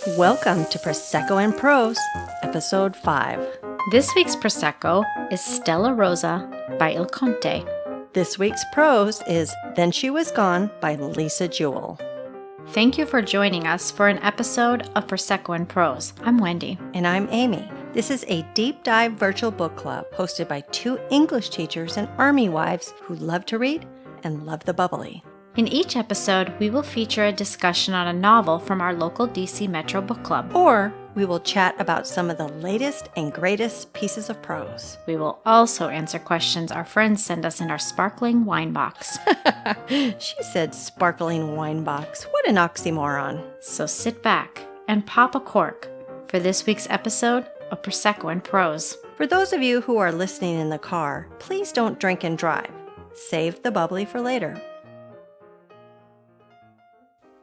Welcome to Prosecco and Prose, Episode 5. This week's Prosecco is Stella Rosa by Il Conte. This week's prose is Then She Was Gone by Lisa Jewell. Thank you for joining us for an episode of Prosecco and Prose. I'm Wendy. And I'm Amy. This is a deep dive virtual book club hosted by two English teachers and army wives who love to read and love the bubbly. In each episode, we will feature a discussion on a novel from our local DC Metro book club. Or we will chat about some of the latest and greatest pieces of prose. We will also answer questions our friends send us in our sparkling wine box. She said sparkling wine box. What an oxymoron. So sit back and pop a cork for this week's episode of Prosecco and Prose. For those of you who are listening in the car, please don't drink and drive. Save the bubbly for later.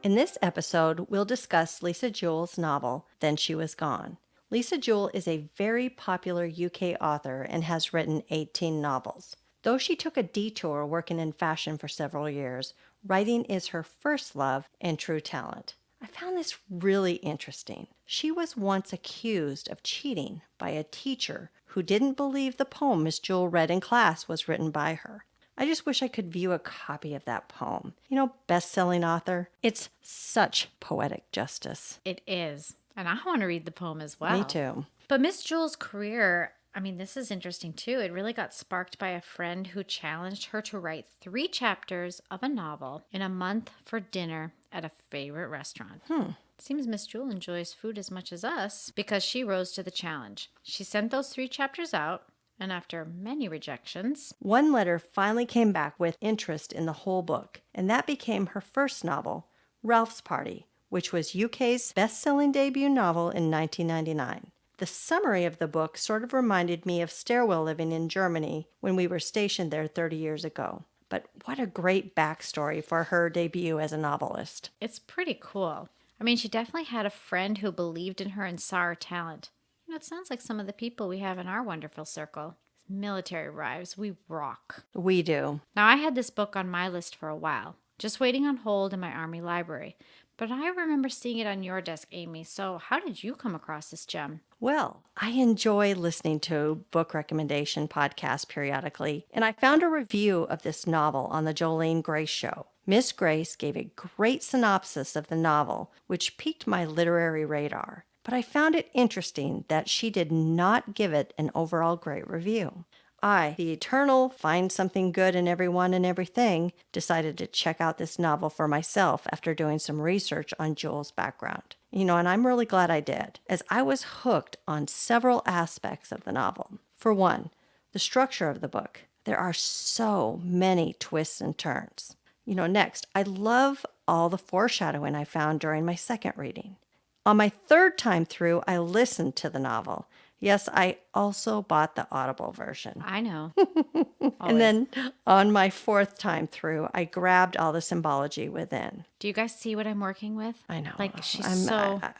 In this episode, we'll discuss Lisa Jewell's novel, Then She Was Gone. Lisa Jewell is a very popular UK author and has written 18 novels. Though she took a detour working in fashion for several years, writing is her first love and true talent. I found this really interesting. She was once accused of cheating by a teacher who didn't believe the poem Miss Jewell read in class was written by her. I just wish I could view a copy of that poem. You know, best-selling author. It's such poetic justice. It is. And I want to read the poem as well. Me too. But Miss Jewell's career, this is interesting too. It really got sparked by a friend who challenged her to write 3 chapters of a novel in a month for dinner at a favorite restaurant. Seems Miss Jewell enjoys food as much as us because she rose to the challenge. She sent those 3 chapters out. And after many rejections, one letter finally came back with interest in the whole book, and that became her first novel, Ralph's Party, which was UK's best-selling debut novel in 1999. The summary of the book sort of reminded me of stairwell living in Germany when we were stationed there 30 years ago. But what a great backstory for her debut as a novelist. It's pretty cool. She definitely had a friend who believed in her and saw her talent. It sounds like some of the people we have in our wonderful circle. Military wives, we rock. We do. Now, I had this book on my list for a while, just waiting on hold in my Army library. But I remember seeing it on your desk, Amy. So how did you come across this gem? Well, I enjoy listening to book recommendation podcasts periodically, and I found a review of this novel on the Jolene Grace Show. Miss Grace gave a great synopsis of the novel, which piqued my literary radar. But I found it interesting that she did not give it an overall great review. I, the eternal find something good in everyone and everything, decided to check out this novel for myself after doing some research on Jewell's background. And I'm really glad I did, as I was hooked on several aspects of the novel. For one, the structure of the book. There are so many twists and turns. Next, I love all the foreshadowing I found during my second reading. On my third time through, I listened to the novel. Yes, I also bought the Audible version. I know. And then on my fourth time through, I grabbed all the symbology within. Do you guys see what I'm working with? I know.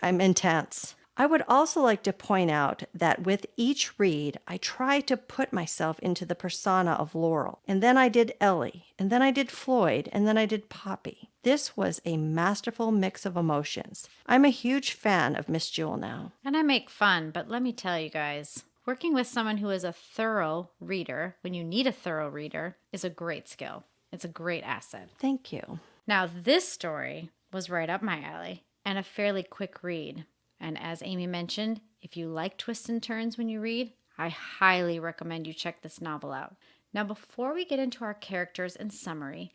I'm intense. I would also like to point out that with each read, I try to put myself into the persona of Laurel. And then I did Ellie, and then I did Floyd, and then I did Poppy. This was a masterful mix of emotions. I'm a huge fan of Miss Jewell now. And I make fun, but let me tell you guys, working with someone who is a thorough reader, when you need a thorough reader, is a great skill. It's a great asset. Thank you. Now, this story was right up my alley and a fairly quick read. And as Amy mentioned, if you like twists and turns when you read, I highly recommend you check this novel out. Now, before we get into our characters and summary,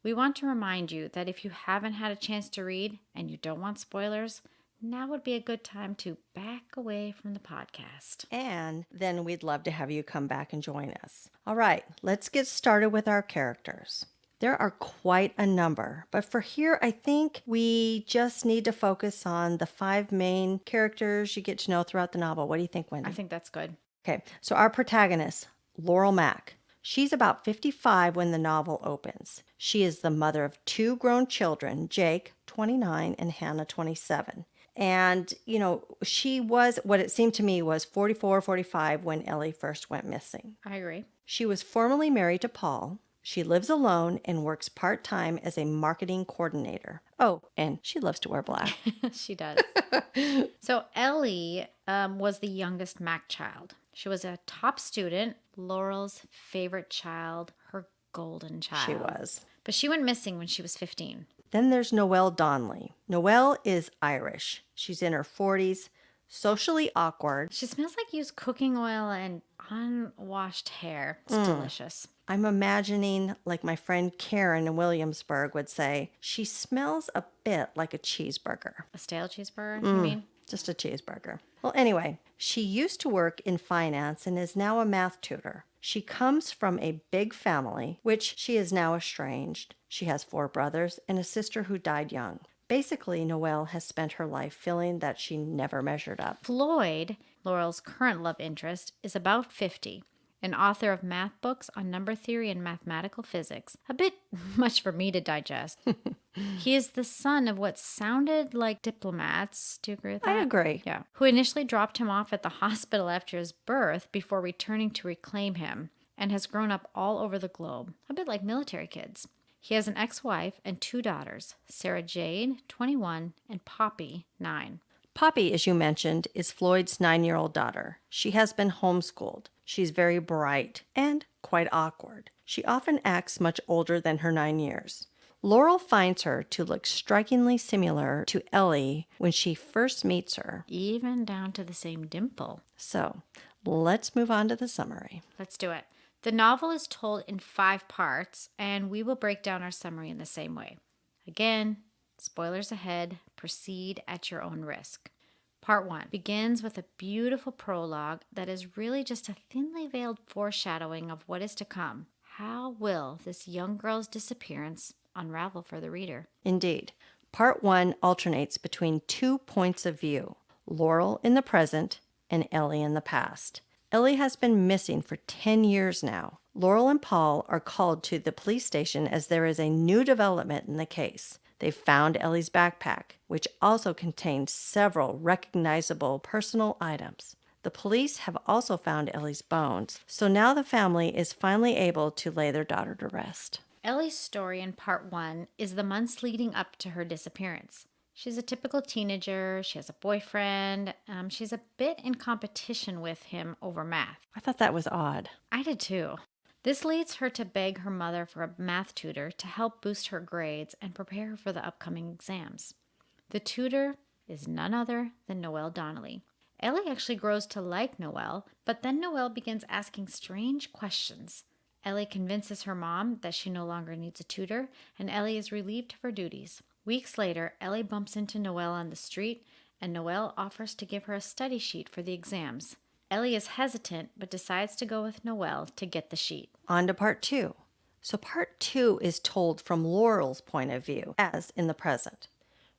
we want to remind you that if you haven't had a chance to read and you don't want spoilers, now would be a good time to back away from the podcast. And then we'd love to have you come back and join us. All right, let's get started with our characters. There are quite a number, but for here, I think we just need to focus on the 5 main characters you get to know throughout the novel. What do you think, Wendy? I think that's good. Okay, so our protagonist, Laurel Mac. She's about 55 when the novel opens. She is the mother of 2 grown children, Jake, 29, and Hannah, 27. And, she was, what it seemed to me was 44, 45 when Ellie first went missing. I agree. She was formerly married to Paul. She lives alone and works part-time as a marketing coordinator. Oh, and she loves to wear black. She does. So Ellie was the youngest Mac child. She was a top student, Laurel's favorite child, her golden child. She was. But she went missing when she was 15. Then there's Noel Donnelly. Noel is Irish. She's in her 40s, socially awkward. She smells like used cooking oil and unwashed hair. It's delicious. I'm imagining, like my friend Karen in Williamsburg would say, she smells a bit like a cheeseburger. A stale cheeseburger, you mean? Just a cheeseburger. Well, anyway, she used to work in finance and is now a math tutor. She comes from a big family, which she is now estranged. She has 4 brothers and a sister who died young. Basically, Noelle has spent her life feeling that she never measured up. Floyd, Laurel's current love interest, is about 50, an author of math books on number theory and mathematical physics. A bit much for me to digest. He is the son of what sounded like diplomats. Do you agree with that? I agree. Yeah. Who initially dropped him off at the hospital after his birth before returning to reclaim him, and has grown up all over the globe, a bit like military kids. He has an ex-wife and 2 daughters, Sarah Jade, 21, and Poppy, 9. Poppy, as you mentioned, is Floyd's 9-year-old daughter. She has been homeschooled. She's very bright and quite awkward. She often acts much older than her 9 years. Laurel finds her to look strikingly similar to Ellie when she first meets her. Even down to the same dimple. So, let's move on to the summary. Let's do it. The novel is told in 5 parts, and we will break down our summary in the same way. Again, spoilers ahead, proceed at your own risk. Part 1 begins with a beautiful prologue that is really just a thinly veiled foreshadowing of what is to come. How will this young girl's disappearance unravel for the reader? Indeed. Part 1 alternates between 2 points of view, Laurel in the present and Ellie in the past. Ellie has been missing for 10 years now. Laurel and Paul are called to the police station as there is a new development in the case. They found Ellie's backpack, which also contains several recognizable personal items. The police have also found Ellie's bones, so now the family is finally able to lay their daughter to rest. Ellie's story in part 1 is the months leading up to her disappearance. She's a typical teenager. She has a boyfriend. She's a bit in competition with him over math. I thought that was odd. I did too. This leads her to beg her mother for a math tutor to help boost her grades and prepare her for the upcoming exams. The tutor is none other than Noel Donnelly. Ellie actually grows to like Noel, but then Noel begins asking strange questions. Ellie convinces her mom that she no longer needs a tutor, and Ellie is relieved of her duties. Weeks later, Ellie bumps into Noel on the street, and Noel offers to give her a study sheet for the exams. Ellie is hesitant, but decides to go with Noel to get the sheet. On to part 2. So part 2 is told from Laurel's point of view, as in the present.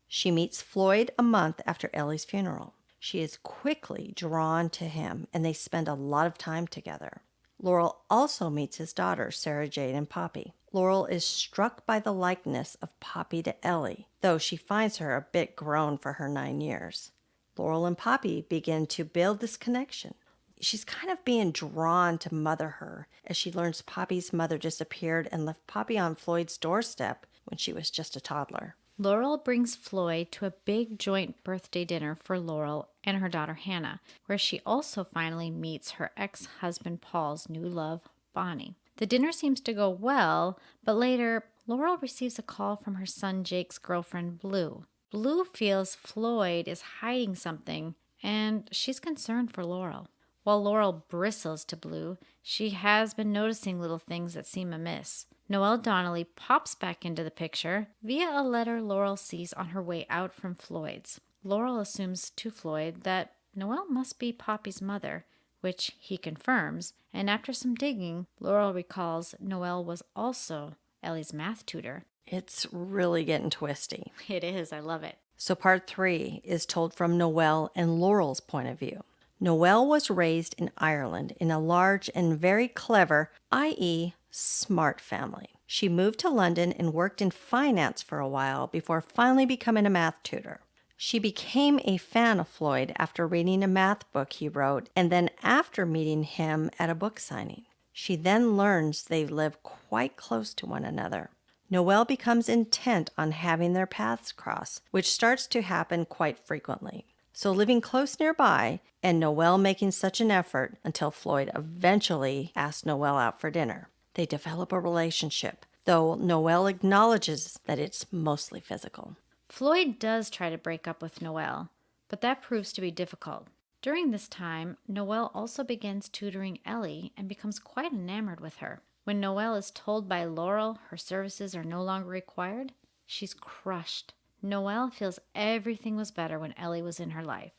She meets Floyd a month after Ellie's funeral. She is quickly drawn to him, and they spend a lot of time together. Laurel also meets his daughters, Sarah Jade and Poppy. Laurel is struck by the likeness of Poppy to Ellie, though she finds her a bit grown for her 9 years. Laurel and Poppy begin to build this connection. She's kind of being drawn to mother her as she learns Poppy's mother disappeared and left Poppy on Floyd's doorstep when she was just a toddler. Laurel brings Floyd to a big joint birthday dinner for Laurel and her daughter Hannah, where she also finally meets her ex-husband Paul's new love, Bonnie. The dinner seems to go well, but later, Laurel receives a call from her son Jake's girlfriend, Blue. Blue feels Floyd is hiding something, and she's concerned for Laurel. While Laurel bristles to Blue, she has been noticing little things that seem amiss. Noel Donnelly pops back into the picture via a letter Laurel sees on her way out from Floyd's. Laurel assumes to Floyd that Noel must be Poppy's mother, which he confirms, and after some digging, Laurel recalls Noel was also Ellie's math tutor. It's really getting twisty. It is, I love it. So part 3 is told from Noel and Laurel's point of view. Noel was raised in Ireland in a large and very clever, i.e., smart family. She moved to London and worked in finance for a while before finally becoming a math tutor. She became a fan of Floyd after reading a math book he wrote and then after meeting him at a book signing. She then learns they live quite close to one another. Noel becomes intent on having their paths cross, which starts to happen quite frequently. So living close nearby, and Noel making such an effort until Floyd eventually asks Noel out for dinner. They develop a relationship, though Noel acknowledges that it's mostly physical. Floyd does try to break up with Noel, but that proves to be difficult. During this time, Noel also begins tutoring Ellie and becomes quite enamored with her. When Noel is told by Laurel her services are no longer required, she's crushed. Noel feels everything was better when Ellie was in her life.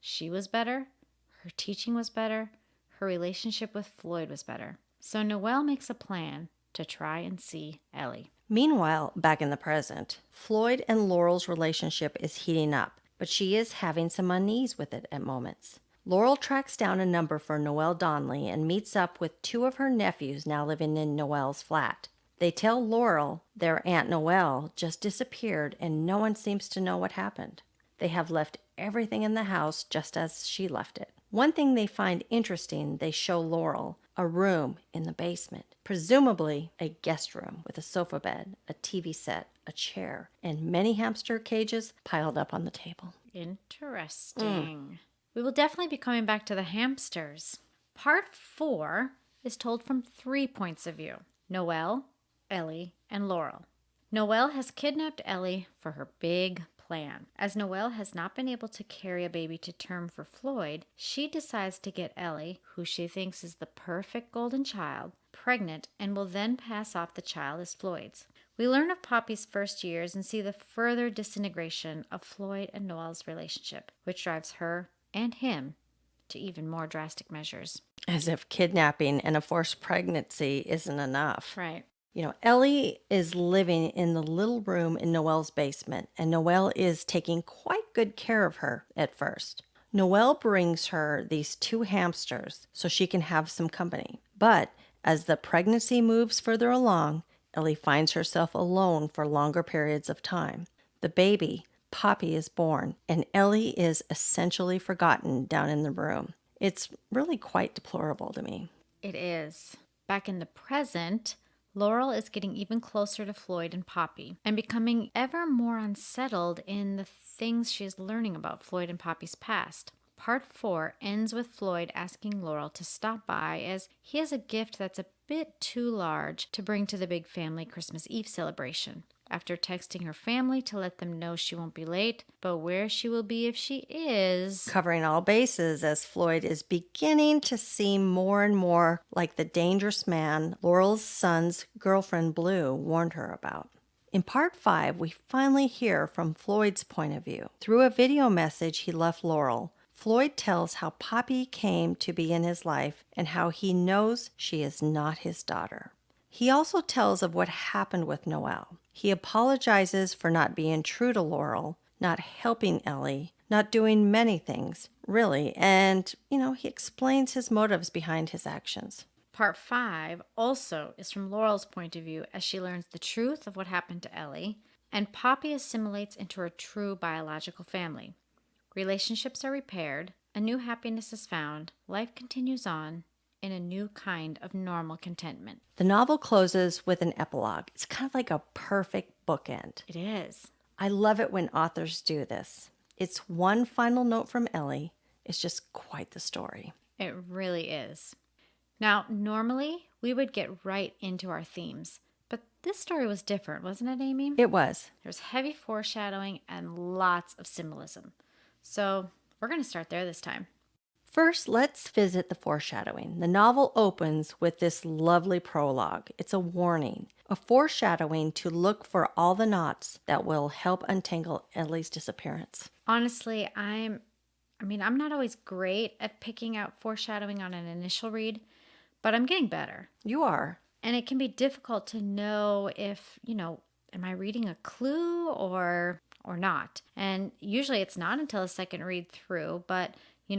She was better, her teaching was better, her relationship with Floyd was better. So Noel makes a plan to try and see Ellie. Meanwhile, back in the present, Floyd and Laurel's relationship is heating up, but she is having some unease with it at moments. Laurel tracks down a number for Noel Donnelly and meets up with two of her nephews now living in Noel's flat. They tell Laurel their Aunt Noel just disappeared and no one seems to know what happened. They have left everything in the house just as she left it. One thing they find interesting, they show Laurel a room in the basement, presumably a guest room with a sofa bed, a TV set, a chair, and many hamster cages piled up on the table. Interesting. We will definitely be coming back to the hamsters. Part 4 is told from 3 points of view: Noel, Ellie, and Laurel. Noel has kidnapped Ellie for her big plan. As Noel has not been able to carry a baby to term for Floyd, she decides to get Ellie, who she thinks is the perfect golden child, pregnant, and will then pass off the child as Floyd's. We learn of Poppy's first years and see the further disintegration of Floyd and Noel's relationship, which drives her and him to even more drastic measures. As if kidnapping and a forced pregnancy isn't enough. Right. Ellie is living in the little room in Noel's basement, and Noel is taking quite good care of her at first. Noel brings her these 2 hamsters so she can have some company. But as the pregnancy moves further along, Ellie finds herself alone for longer periods of time. The baby, Poppy, is born, and Ellie is essentially forgotten down in the room. It's really quite deplorable to me. It is. Back in the present, Laurel is getting even closer to Floyd and Poppy and becoming ever more unsettled in the things she is learning about Floyd and Poppy's past. Part 4 ends with Floyd asking Laurel to stop by as he has a gift that's a bit too large to bring to the big family Christmas Eve celebration. After texting her family to let them know she won't be late, but where she will be if she is. Covering all bases as Floyd is beginning to seem more and more like the dangerous man Laurel's son's girlfriend Blue warned her about. In part 5, we finally hear from Floyd's point of view. Through a video message he left Laurel, Floyd tells how Poppy came to be in his life and how he knows she is not his daughter. He also tells of what happened with Noel. He apologizes for not being true to Laurel, not helping Ellie, not doing many things, really, and, he explains his motives behind his actions. Part 5 also is from Laurel's point of view as she learns the truth of what happened to Ellie, and Poppy assimilates into her true biological family. Relationships are repaired, a new happiness is found, life continues on, in a new kind of normal contentment. The novel closes with an epilogue. It's kind of like a perfect bookend. It is. I love it when authors do this. It's one final note from Ellie. It's just quite the story. It really is. Now, normally we would get right into our themes, but this story was different, wasn't it, Amy? It was. There's heavy foreshadowing and lots of symbolism. So we're going to start there this time. First, let's visit the foreshadowing. The novel opens with this lovely prologue. It's a warning, a foreshadowing to look for all the knots that will help untangle Ellie's disappearance. Honestly, I'm not always great at picking out foreshadowing on an initial read, but I'm getting better. You are. And it can be difficult to know if, am I reading a clue or not? And usually it's not until a second read through, but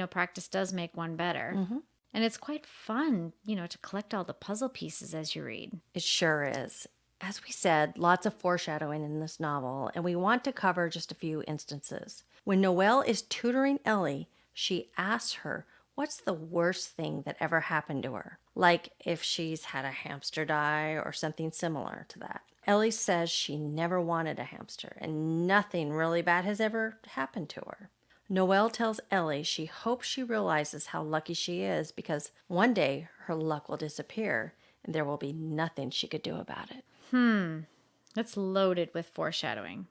practice does make one better. Mm-hmm. And it's quite fun, to collect all the puzzle pieces as you read. It sure is. As we said, lots of foreshadowing in this novel, and we want to cover just a few instances. When Noel is tutoring Ellie, she asks her What's the worst thing that ever happened to her? Like if she's had a hamster die or something similar to that. Ellie says she never wanted a hamster and nothing really bad has ever happened to her. Noel tells Ellie she hopes she realizes how lucky she is because one day her luck will disappear and there will be nothing she could do about it. That's loaded with foreshadowing.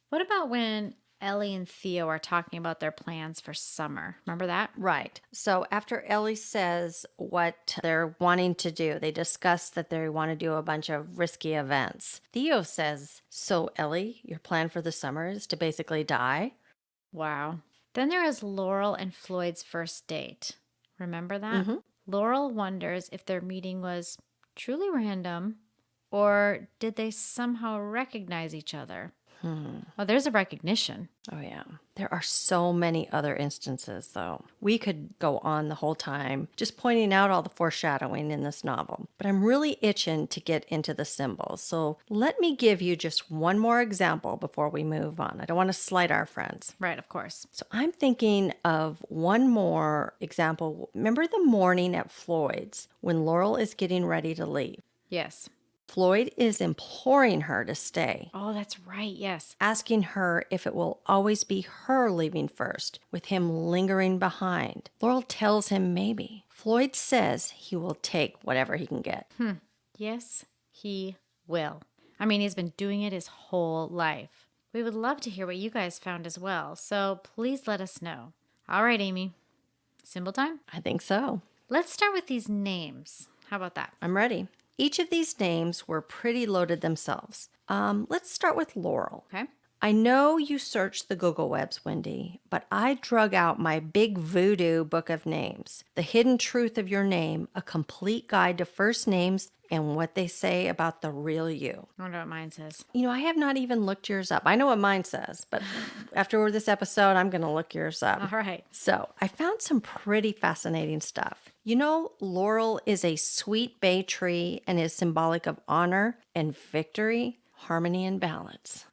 What about when Ellie and Theo are talking about their plans for summer? Remember that? Right. So after Ellie says what they're wanting to do, they discuss that they want to do a bunch of risky events. Theo says, "So, Ellie, your plan for the summer is to basically die?" Wow. Then there is Laurel and Floyd's first date. Remember that? Mm-hmm. Laurel wonders if their meeting was truly random or did they somehow recognize each other? Well, there's a recognition. Oh, yeah. There are so many other instances, though. We could go on the whole time just pointing out all the foreshadowing in this novel. But I'm really itching to get into the symbols. So let me give you just one more example before we move on. I don't want to slight our friends. Right, of course. So I'm thinking of one more example. Remember the morning at Floyd's when Laurel is getting ready to leave? Yes. Floyd is imploring her to stay, Oh, that's right. Yes. asking her if it will always be her leaving first, with him lingering behind. Laurel tells him maybe. Floyd says he will take whatever he can get. Yes, he will. I mean, he's been doing it his whole life. We would love to hear what you guys found as well, so please let us know. All right, Amy. Symbol time? I think so. Let's start with these names. How about that? I'm ready. Each of these names were pretty loaded themselves. Let's start with Laurel. Okay. I know you searched the Google webs, Wendy, but I drug out my big voodoo book of names. The Hidden Truth of Your Name, a complete guide to first names and what they say about the real you. I wonder what mine says. You know, I have not even looked yours up. I know what mine says, but after this episode, I'm going to look yours up. All right. So I found some pretty fascinating stuff. You know, laurel is a sweet bay tree and is symbolic of honor and victory, harmony and balance.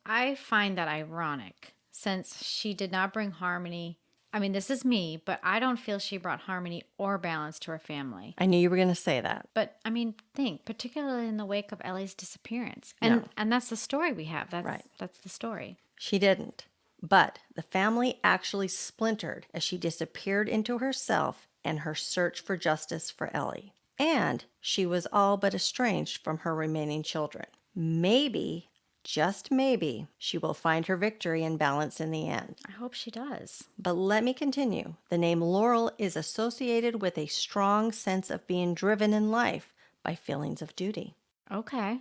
I find that ironic since she did not bring harmony. I mean, this is me, but I don't feel she brought harmony or balance to her family. I knew you were going to say that. But I mean, think, particularly in the wake of Ellie's disappearance. No. And that's the story we have. Right. That's the story. She didn't. But the family actually splintered as she disappeared into herself and her search for justice for Ellie. And she was all but estranged from her remaining children. Maybe, just maybe, she will find her victory and balance in the end. I hope she does. But let me continue. The name Laurel is associated with a strong sense of being driven in life by feelings of duty. Okay.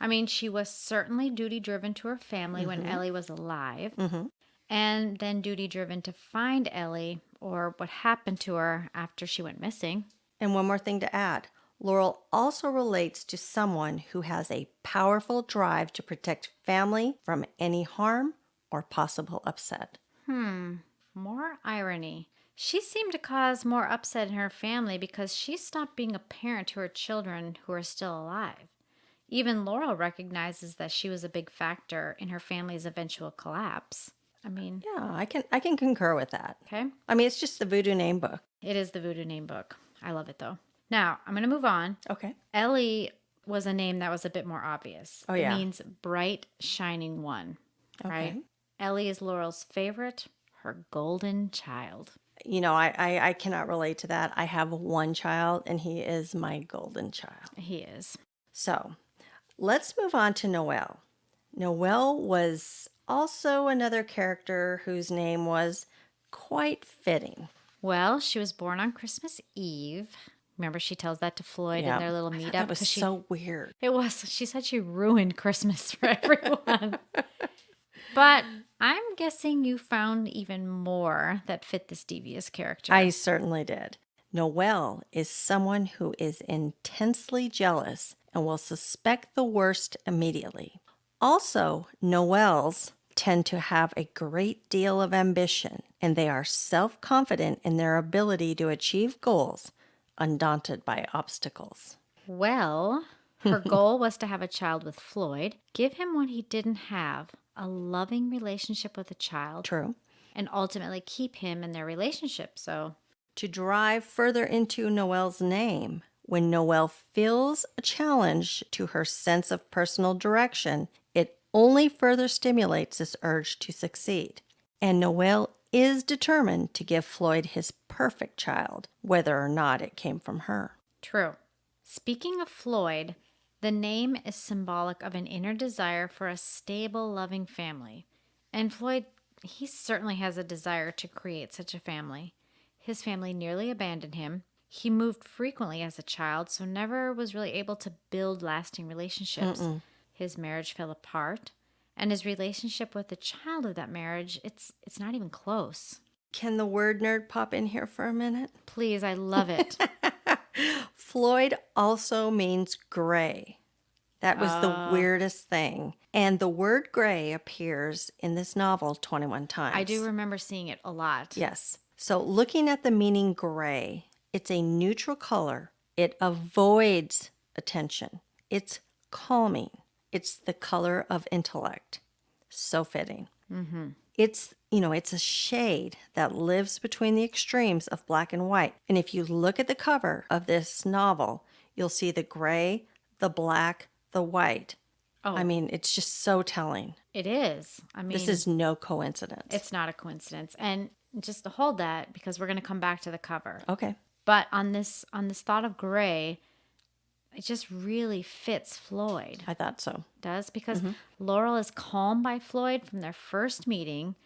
I mean, she was certainly duty driven to her family when Ellie was alive, and then duty driven to find Ellie or what happened to her after she went missing. And one more thing to add. Laurel also relates to someone who has a powerful drive to protect family from any harm or possible upset. More irony. She seemed to cause more upset in her family because she stopped being a parent to her children who are still alive. Even Laurel recognizes that she was a big factor in her family's eventual collapse. I mean, Yeah, I can concur with that. okay. I mean, it's just the voodoo name book. It is the voodoo name book. I love it though. Now, I'm going to move on. Okay. Ellie was a name that was a bit more obvious. Oh, yeah. It means bright, shining one, right? Okay. Ellie is Laurel's favorite, her golden child. You know, I cannot relate to that. I have one child, and he is my golden child. He is. So let's move on to Noel. Noel was also another character whose name was quite fitting. Well, she was born on Christmas Eve. Remember, she tells that to Floyd in their little I thought meetup. that was 'cause she, so weird. It was. She said she ruined Christmas for everyone. But I'm guessing you found even more that fit this devious character. I certainly did. Noel is someone who is intensely jealous and will suspect the worst immediately. Also, Noels tend to have a great deal of ambition, and they are self-confident in their ability to achieve goals, undaunted by obstacles. Well, her goal was to have a child with Floyd, give him what he didn't have, a loving relationship with a child, True. and ultimately keep him in their relationship. So, To drive further into Noelle's name, when Noelle feels a challenge to her sense of personal direction, it only further stimulates this urge to succeed. And Noelle is determined to give Floyd his perfect child, whether or not it came from her. true. Speaking of Floyd, the name is symbolic of an inner desire for a stable, loving family. And Floyd, he certainly has a desire to create such a family. His family nearly abandoned him. He moved frequently as a child, so never was really able to build lasting relationships. His marriage fell apart, and his relationship with the child of that marriage, it's not even close. Can the word nerd pop in here for a minute? Please, I love it. Floyd also means gray. That was the weirdest thing. And the word gray appears in this novel 21 times. I do remember seeing it a lot. Yes. So looking at the meaning gray, it's a neutral color. It avoids attention. It's calming. It's the color of intellect. So fitting. It's, it's a shade that lives between the extremes of black and white. And if you look at the cover of this novel, you'll see the gray, the black, the white. Oh. I mean, it's just so telling. It is. I mean, This is no coincidence. it's not a coincidence. And just to hold that, because we're going to come back to the cover. Okay. But on this thought of gray, it just really fits Floyd. I thought so. Does, because Laurel is calmed by Floyd from their first meeting.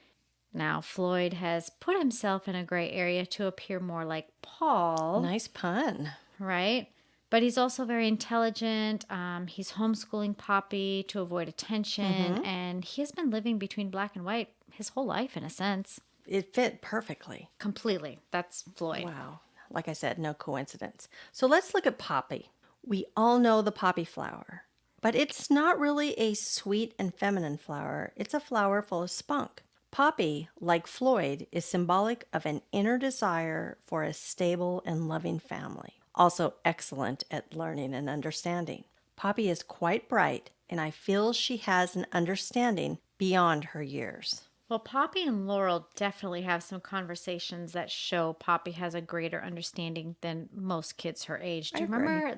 Now Floyd has put himself in a gray area to appear more like Paul. Nice pun. Right? But he's also very intelligent. He's homeschooling Poppy to avoid attention. And he has been living between black and white his whole life, in a sense. It fit perfectly. Completely. That's Floyd. Wow. Like I said, no coincidence. So let's look at poppy. We all know the poppy flower, but it's not really a sweet and feminine flower. It's a flower full of spunk. Poppy, like Floyd, is symbolic of an inner desire for a stable and loving family. Also excellent at learning and understanding. Poppy is quite bright, and I feel she has an understanding beyond her years. Well, Poppy and Laurel definitely have some conversations that show Poppy has a greater understanding than most kids her age. Do you remember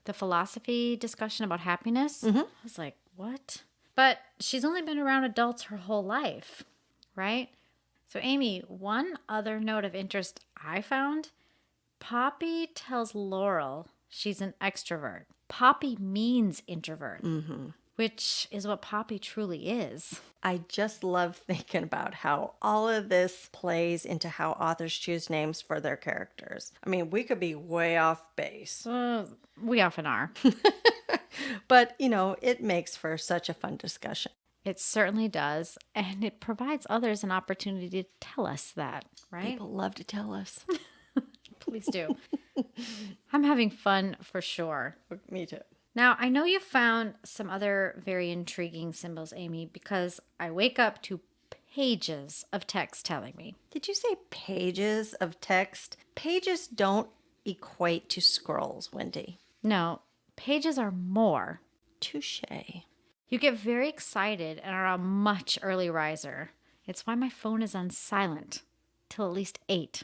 the philosophy discussion about happiness? I was like, what? But she's only been around adults her whole life, right? So, Amy, one other note of interest I found, Poppy tells Laurel she's an extrovert. Poppy means introvert. Which is what Poppy truly is. I just love thinking about how all of this plays into how authors choose names for their characters. I mean, we could be way off base. We often are. But, it makes for such a fun discussion. It certainly does. And it provides others an opportunity to tell us that, right? People love to tell us. Please do. I'm having fun for sure. Me too. Now, I know you found some other very intriguing symbols, Amy, because I wake up to pages of text telling me. Did you say pages of text? Pages don't equate to scrolls, Wendy. No, pages are more. Touché. You get very excited and are a much early riser. It's why my phone is on silent till at least 8.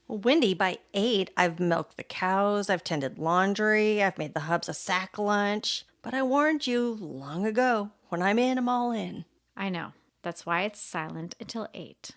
Well, Wendy, by 8, I've milked the cows, I've tended laundry, I've made the hubs a sack lunch. But I warned you long ago, when I'm in, I'm all in. I know. That's why it's silent until 8.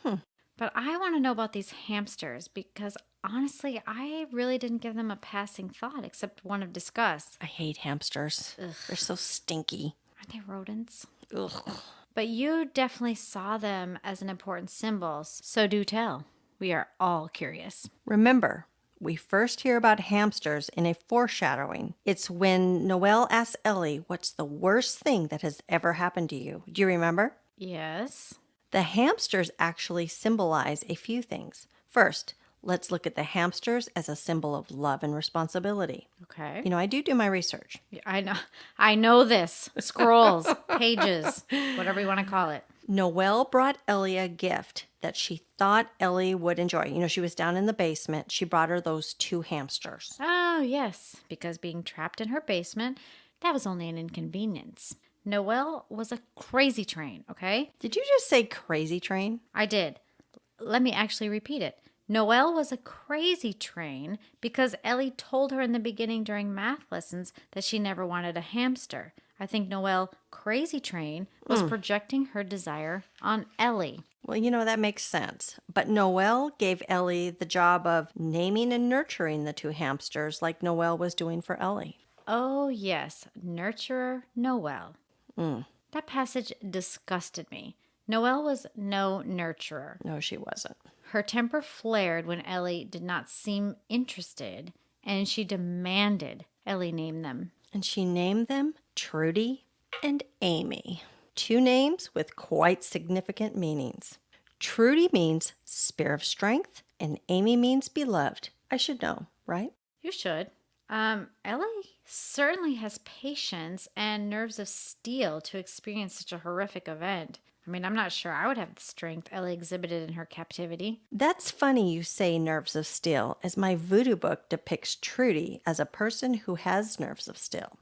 But I want to know about these hamsters because honestly, I really didn't give them a passing thought except one of disgust. I hate hamsters. Ugh. They're so stinky. Aren't they rodents? Ugh. But you definitely saw them as an important symbol, so do tell. We are all curious. Remember, we first hear about hamsters in a foreshadowing. It's when Noelle asks Ellie, what's the worst thing that has ever happened to you? Do you remember? Yes. The hamsters actually symbolize a few things. First, let's look at the hamsters as a symbol of love and responsibility. Okay. I do my research. I know this. Scrolls, pages, whatever you want to call it. Noelle brought Ellie a gift that she thought Ellie would enjoy. She was down in the basement. She brought her those 2 hamsters. Oh, yes, because being trapped in her basement, that was only an inconvenience. Noel was a crazy train, okay? Did you just say crazy train? I did. Let me actually repeat it. Noelle was a crazy train because Ellie told her in the beginning during math lessons that she never wanted a hamster. I think Noelle, crazy train, was projecting her desire on Ellie. Well, that makes sense. But Noel gave Ellie the job of naming and nurturing the two hamsters like Noel was doing for Ellie. Oh, yes, nurturer Noelle. That passage disgusted me. Noelle was no nurturer. No, she wasn't. Her temper flared when Ellie did not seem interested, and she demanded Ellie name them. And she named them Trudy and Amy. Two names with quite significant meanings. Trudy means spear of strength, and Amy means beloved. I should know, right? You should. Ellie certainly has patience and nerves of steel to experience such a horrific event. I mean, I'm not sure I would have the strength Ellie exhibited in her captivity. That's funny you say nerves of steel, as my voodoo book depicts Trudy as a person who has nerves of steel.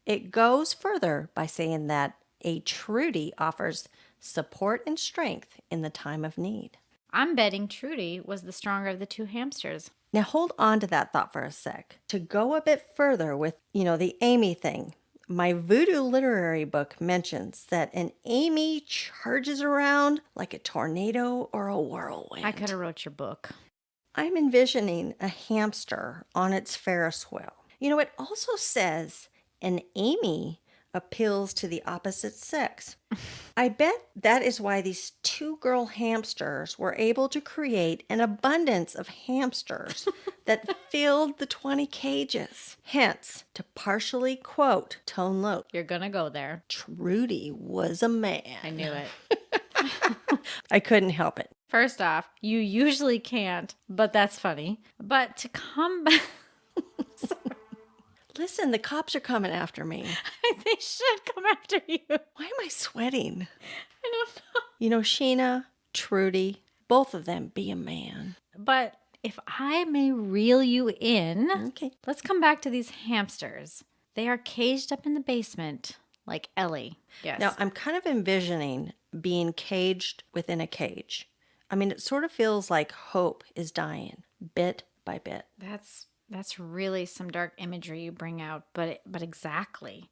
It goes further by saying that a Trudy offers support and strength in the time of need. I'm betting Trudy was the stronger of the two hamsters. Now hold on to that thought for a sec. To go a bit further with, the Amy thing, my voodoo literary book mentions that an Amy charges around like a tornado or a whirlwind. I could have wrote your book. I'm envisioning a hamster on its Ferris wheel. It also says an Amy appeals to the opposite sex. I bet that is why these two girl hamsters were able to create an abundance of hamsters that filled the 20 cages. Hence, to partially quote Tone Loc, You're gonna go there. Trudy was a man. I knew it. I couldn't help it. First off, you usually can't, but that's funny. But to come back... Listen, the cops are coming after me. They should come after you. Why am I sweating? I don't know. Sheena, Trudy, both of them be a man. But if I may reel you in, Okay. let's come back to these hamsters. They are caged up in the basement, like Ellie. Yes. Now, I'm kind of envisioning being caged within a cage. I mean, it sort of feels like hope is dying, bit by bit. That's really some dark imagery you bring out, but exactly.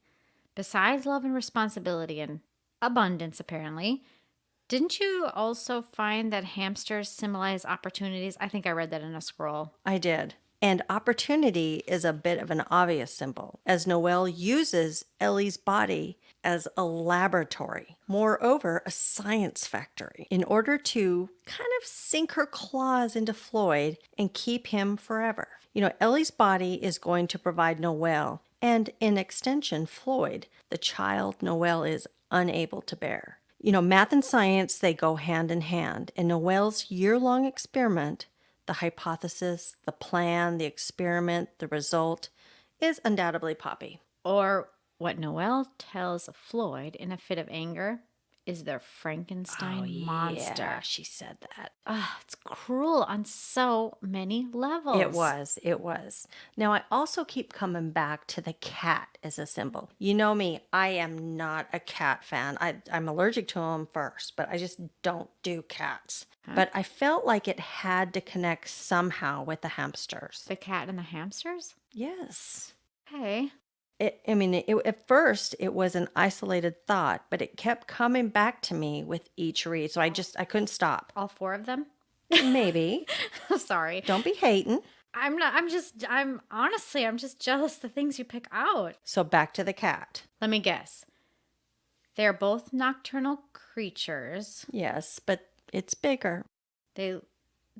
Besides love and responsibility and abundance, apparently, didn't you also find that hamsters symbolize opportunities? I think I read that in a scroll. I did. And opportunity is a bit of an obvious symbol, as Noel uses Ellie's body as a laboratory, moreover, a science factory, in order to kind of sink her claws into Floyd and keep him forever. Ellie's body is going to provide Noel, and in extension, Floyd, the child Noel is unable to bear. Math and science, they go hand in hand, and Noel's year-long experiment, the hypothesis, the plan, the experiment, the result, is undoubtedly Poppy. Or what Noelle tells Floyd in a fit of anger is their Frankenstein monster. Yeah, she said that. It's cruel on so many levels. It was. Now, I also keep coming back to the cat as a symbol. You know me, I am not a cat fan. I'm allergic to them first, but I just don't do cats. Huh? But I felt like it had to connect somehow with the hamsters. The cat and the hamsters? Yes. Hey. At first it was an isolated thought, but it kept coming back to me with each read. So I couldn't stop. All four of them? Maybe. Sorry. Don't be hating. I'm just jealous the things you pick out. So back to the cat. Let me guess. They're both nocturnal creatures. Yes, but it's bigger. They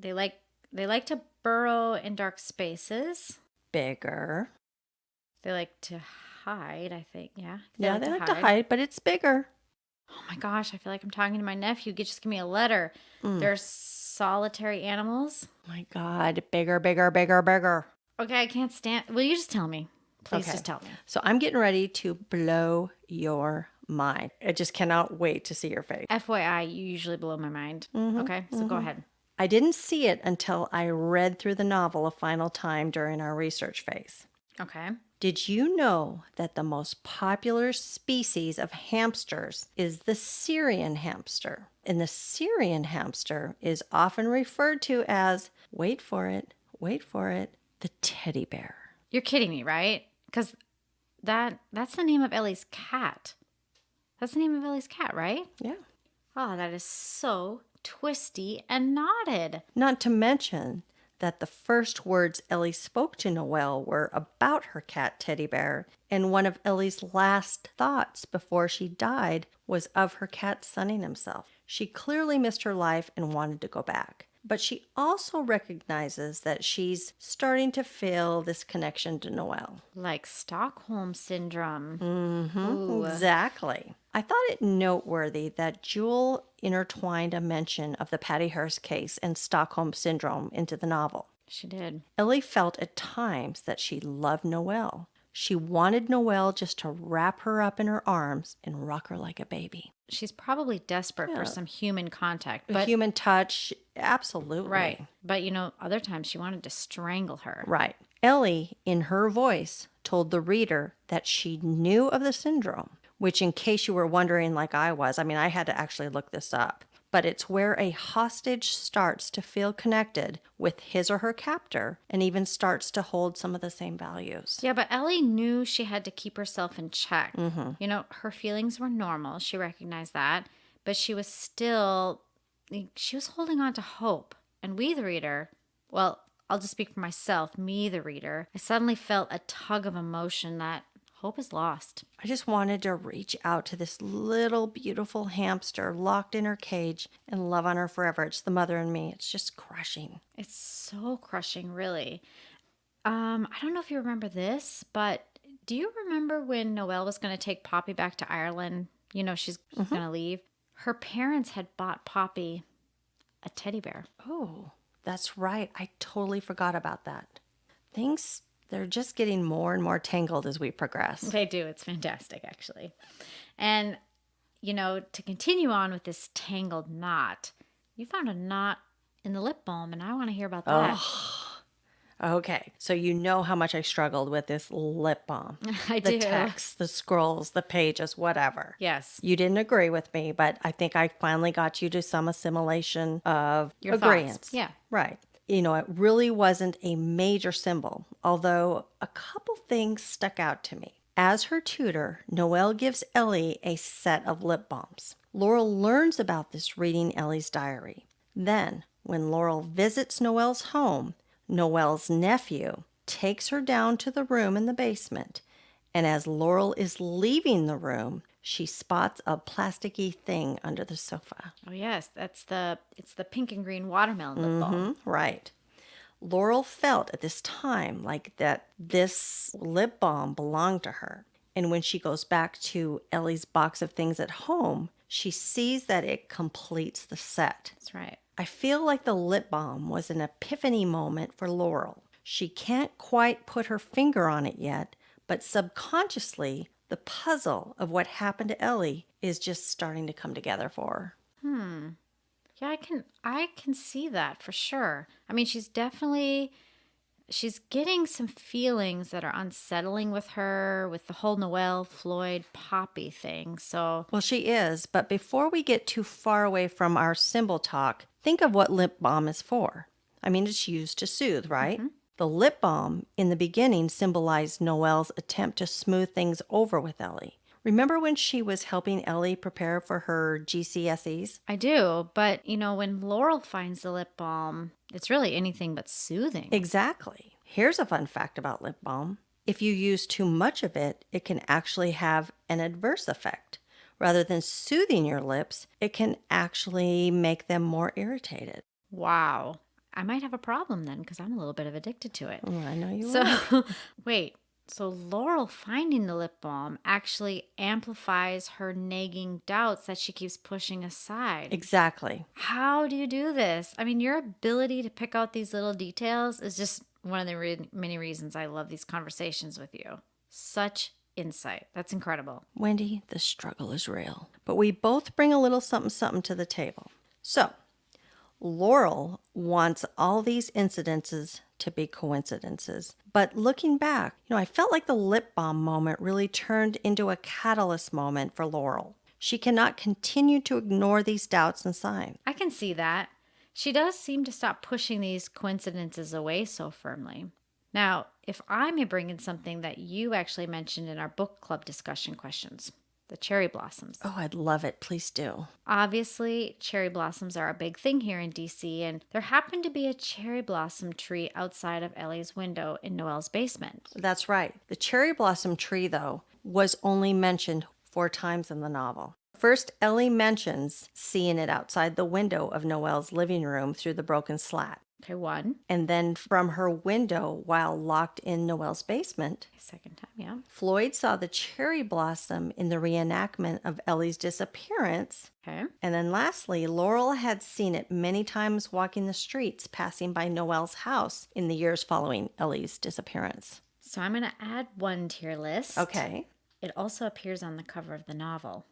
like to burrow in dark spaces. Bigger. They like to hide, I think. Yeah. They like to hide, but it's bigger. Oh my gosh, I feel like I'm talking to my nephew. Just give me a letter. They're solitary animals. My God, bigger, bigger, bigger, bigger. Okay, I can't stand. Will you just tell me? Please just tell me. So I'm getting ready to blow your mind. I just cannot wait to see your face. FYI, you usually blow my mind. Okay, so go ahead. I didn't see it until I read through the novel a final time during our research phase. Okay. Did you know that the most popular species of hamsters is the Syrian hamster? And the Syrian hamster is often referred to as, wait for it, the teddy bear. You're kidding me, right? Because that's the name of Ellie's cat. That's the name of Ellie's cat, right? Yeah. Oh, that is so twisty and knotted. Not to mention that the first words Ellie spoke to Noel were about her cat teddy bear, and one of Ellie's last thoughts before she died was of her cat sunning himself. She clearly missed her life and wanted to go back. But she also recognizes that she's starting to feel this connection to Noel. Like Stockholm Syndrome. Ooh. Exactly. I thought it noteworthy that Jewell intertwined a mention of the Patty Hearst case and Stockholm Syndrome into the novel. She did. Ellie felt at times that she loved Noel. She wanted Noel just to wrap her up in her arms and rock her like a baby. She's probably desperate for some human contact. But human touch, absolutely. Right. But, other times she wanted to strangle her. Right. Ellie, in her voice, told the reader that she knew of the syndrome, which, in case you were wondering like I was, I had to actually look this up. But it's where a hostage starts to feel connected with his or her captor and even starts to hold some of the same values. Yeah, but Ellie knew she had to keep herself in check. Her feelings were normal. She recognized that. But she was holding on to hope. And we, the reader, well, I'll just speak for myself, me, the reader, I suddenly felt a tug of emotion that hope is lost. I just wanted to reach out to this little beautiful hamster locked in her cage and love on her forever. It's the mother in me. It's just crushing. It's so crushing, really. I don't know if you remember this, but do you remember when Noelle was going to take Poppy back to Ireland? She's going to leave. Her parents had bought Poppy a teddy bear. Oh, that's right. I totally forgot about that. They're just getting more and more tangled as we progress. They do. It's fantastic, actually. And, to continue on with this tangled knot, you found a knot in the lip balm, and I want to hear about that. Oh, okay. So you know how much I struggled with this lip balm. I do. The text, the scrolls, the pages, whatever. Yes. You didn't agree with me, but I think I finally got you to some assimilation of Your agreements. thoughts. Yeah. Right. It really wasn't a major symbol, although a couple things stuck out to me. As her tutor, Noelle gives Ellie a set of lip balms. Laurel learns about this reading Ellie's diary. Then, when Laurel visits Noelle's home, Noelle's nephew takes her down to the room in the basement, and as Laurel is leaving the room, she spots a plasticky thing under the sofa. Oh, yes. It's the pink and green watermelon lip balm. Right. Laurel felt at this time like that this lip balm belonged to her. And when she goes back to Ellie's box of things at home, she sees that it completes the set. That's right. I feel like the lip balm was an epiphany moment for Laurel. She can't quite put her finger on it yet, but subconsciously, the puzzle of what happened to Ellie is just starting to come together for her. Yeah, I can see that for sure. She's getting some feelings that are unsettling with her, with the whole Noelle, Floyd, Poppy thing. So, Well, she is, but before we get too far away from our symbol talk, think of what lip balm is for. It's used to soothe, right? The lip balm in the beginning symbolized Noelle's attempt to smooth things over with Ellie. Remember when she was helping Ellie prepare for her GCSEs? I do, but when Laurel finds the lip balm, it's really anything but soothing. Exactly. Here's a fun fact about lip balm. If you use too much of it, it can actually have an adverse effect. Rather than soothing your lips, it can actually make them more irritated. Wow. I might have a problem then because I'm a little bit of addicted to it. I know you are. So, wait. So Laurel finding the lip balm actually amplifies her nagging doubts that she keeps pushing aside. Exactly. How do you do this? Your ability to pick out these little details is just one of the many reasons I love these conversations with you. Such insight. That's incredible. Wendy, the struggle is real. But we both bring a little something to the table. So, Laurel wants all these incidences to be coincidences. But looking back, I felt like the lip balm moment really turned into a catalyst moment for Laurel. She cannot continue to ignore these doubts and signs. I can see that. She does seem to stop pushing these coincidences away so firmly. Now, if I may bring in something that you actually mentioned in our book club discussion questions, the cherry blossoms. Oh, I'd love it. Please do. Obviously, cherry blossoms are a big thing here in DC, and there happened to be a cherry blossom tree outside of Ellie's window in Noel's basement. That's right. The cherry blossom tree, though, was only mentioned 4 times in the novel. First, Ellie mentions seeing it outside the window of Noel's living room through the broken slat. Okay, one. And then from her window while locked in Noel's basement. Second time, yeah. Floyd saw the cherry blossom in the reenactment of Ellie's disappearance. Okay. And then lastly, Laurel had seen it many times walking the streets, passing by Noel's house in the years following Ellie's disappearance. So I'm going to add one to your list. Okay. It also appears on the cover of the novel.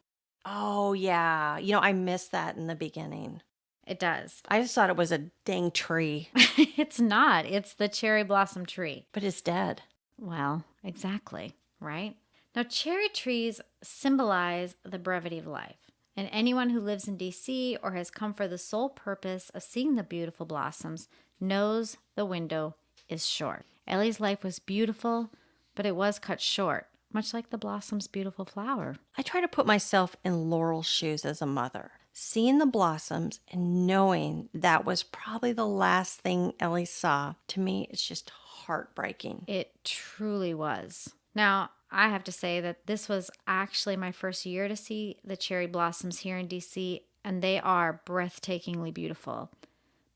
Oh, yeah. I missed that in the beginning. It does. I just thought it was a dang tree. It's not. It's the cherry blossom tree. But it's dead. Well, exactly, right? Now, cherry trees symbolize the brevity of life. And anyone who lives in DC or has come for the sole purpose of seeing the beautiful blossoms knows the window is short. Ellie's life was beautiful, but it was cut short, much like the blossom's beautiful flower. I try to put myself in Laurel's shoes as a mother. Seeing the blossoms and knowing that was probably the last thing Ellie saw, to me, it's just heartbreaking. It truly was. Now, I have to say that this was actually my first year to see the cherry blossoms here in DC, and they are breathtakingly beautiful.